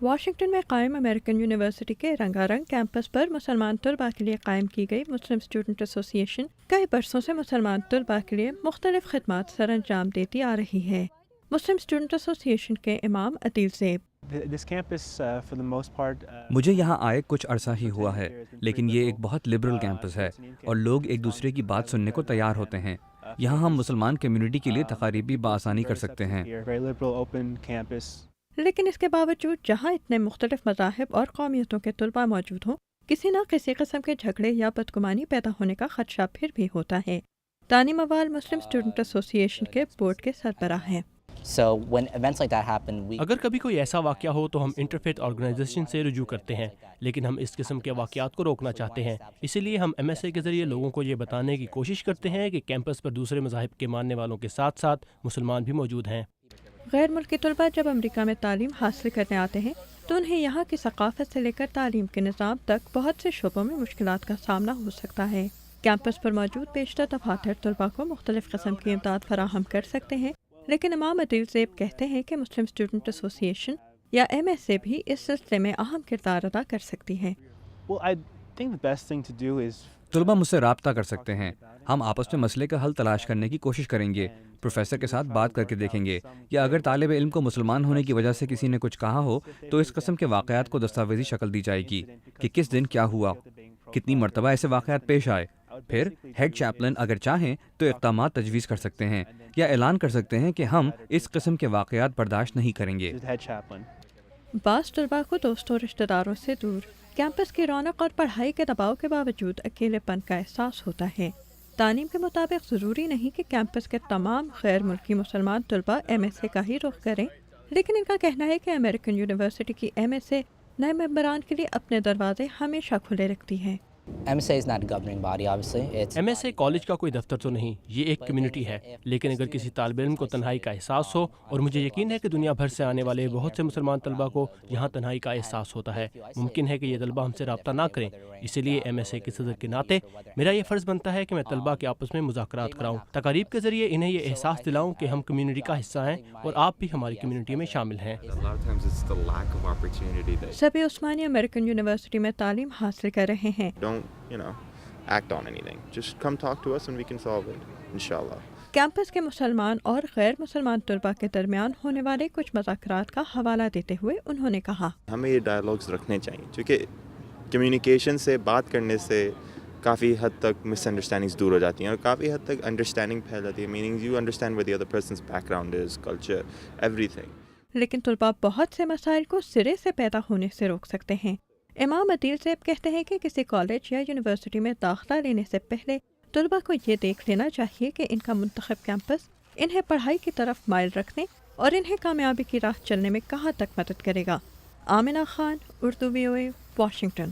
Washington میں قائم American university کے رنگا رنگ کیمپس پر مسلمان طلباء کے لیے قائم کی گئی مسلم اسٹوڈنٹ ایسوسی ایشن کئی برسوں سے مسلمان طلباء کے لیے مختلف خدمات سر انجام دیتی آ رہی ہے۔ مسلم اسٹوڈنٹ ایسوسی ایشن کے امام عدیل زیب: مجھے یہاں آئے کچھ عرصہ ہی ہوا ہے، لیکن یہ ایک بہت لبرل کیمپس ہے اور لوگ ایک دوسرے کی بات سننے کو تیار ہوتے ہیں۔ یہاں ہم مسلمان کمیونٹی کے لیے تقاریب بھی بآسانی کر سکتے ہیں۔ لیکن اس کے باوجود جہاں اتنے مختلف مذاہب اور قومیتوں کے طلباء موجود ہوں، کسی نہ کسی قسم کے جھگڑے یا بدگمانی پیدا ہونے کا خدشہ پھر بھی ہوتا ہے۔ تانی موال مسلم اسٹوڈنٹ ایسوسی ایشن کے بورڈ کے سربراہ ہیں۔ اگر کبھی کوئی ایسا واقعہ ہو تو ہم انٹرفیتھ آرگنائزیشن سے رجوع کرتے ہیں، لیکن ہم اس قسم کے واقعات کو روکنا چاہتے ہیں۔ اسی لیے ہم MSA کے ذریعے لوگوں کو یہ بتانے کی کوشش کرتے ہیں کہ کیمپس پر دوسرے مذاہب کے ماننے والوں کے ساتھ ساتھ مسلمان بھی موجود ہیں۔ غیر ملکی طلباء جب امریکہ میں تعلیم حاصل کرنے آتے ہیں تو انہیں یہاں کی ثقافت سے لے کر تعلیم کے نظام تک بہت سے شعبوں میں مشکلات کا سامنا ہو سکتا ہے۔ کیمپس پر موجود بیشتر دفاتر طلباء کو مختلف قسم کی امداد فراہم کر سکتے ہیں، لیکن امام عدیل زیب کہتے ہیں کہ مسلم اسٹوڈنٹ ایسوسی ایشن یا MSA بھی اس سلسلے میں اہم کردار ادا کر سکتی ہے۔ طلباء مجھ سے رابطہ کر سکتے ہیں، ہم آپس میں مسئلے کا حل تلاش کرنے کی کوشش کریں گے، پروفیسر کے ساتھ بات کر کے دیکھیں گے، یا اگر طالب علم کو مسلمان ہونے کی وجہ سے کسی نے کچھ کہا ہو تو اس قسم کے واقعات کو دستاویزی شکل دی جائے گی کہ کس دن کیا ہوا، کتنی مرتبہ ایسے واقعات پیش آئے۔ پھر ہیڈ چیپلن اگر چاہیں تو اقدامات تجویز کر سکتے ہیں یا اعلان کر سکتے ہیں کہ ہم اس قسم کے واقعات برداشت نہیں کریں گے۔ بعض طلباء کو دوستوں اور رشتہ داروں سے دور کیمپس کی رونق اور پڑھائی کے دباؤ کے باوجود اکیلے پن کا احساس ہوتا ہے۔ تعلیم کے مطابق ضروری نہیں کہ کیمپس کے تمام غیر ملکی مسلمان طلباء MSA کا ہی رخ کریں، لیکن ان کا کہنا ہے کہ امریکن یونیورسٹی کی MSA نئے ممبران کے لیے اپنے دروازے ہمیشہ کھلے رکھتی ہے۔ MSA کالج کا کوئی دفتر تو نہیں، یہ ایک کمیونٹی ہے، لیکن اگر کسی طالب علم کو تنہائی کا احساس ہو، اور مجھے یقین ہے کہ دنیا بھر سے آنے والے بہت سے مسلمان طلباء کو یہاں تنہائی کا احساس ہوتا ہے، ممکن ہے کہ یہ طلباء ہم سے رابطہ نہ کریں۔ اسی لیے MSA کے صدر کے ناطے میرا یہ فرض بنتا ہے کہ میں طلباء کے آپس میں مذاکرات کراؤں، تقاریب کے ذریعے انہیں یہ احساس دلاؤں کہ ہم کمیونٹی کا حصہ ہیں اور آپ بھی ہماری کمیونٹی میں شامل ہیں۔ سبھی عثمانی امریکن یونیورسٹی میں تعلیم حاصل کر رہے ہیں۔ Act on anything. Just come talk to us and we can solve it, inshallah. Campus کے مسلمان اور غیر مسلمان طلباء کے درمیان ہونے والے کچھ مذاکرات کا حوالہ دیتے ہوئے انہوں نے کہا، ہمیں یہ ڈائلاگز رکھنے چاہیے کیونکہ کمیونیکیشن سے، بات کرنے سے کافی حد تک مس انڈرسٹینڈنگز دور ہو جاتی ہیں اور کافی حد تک انڈرسٹینڈنگ پھیل جاتی ہے، meaning you understand what the other person's background is, culture, everything. لیکن طلباء بہت سے مسائل کو سرے سے پیدا ہونے سے روک سکتے ہیں۔ امام عدیل زیب کہتے ہیں کہ کسی کالج یا یونیورسٹی میں داخلہ لینے سے پہلے طلباء کو یہ دیکھ لینا چاہیے کہ ان کا منتخب کیمپس انہیں پڑھائی کی طرف مائل رکھنے اور انہیں کامیابی کی راہ چلنے میں کہاں تک مدد کرے گا۔ Amna Khan, Urdu VOA، Washington.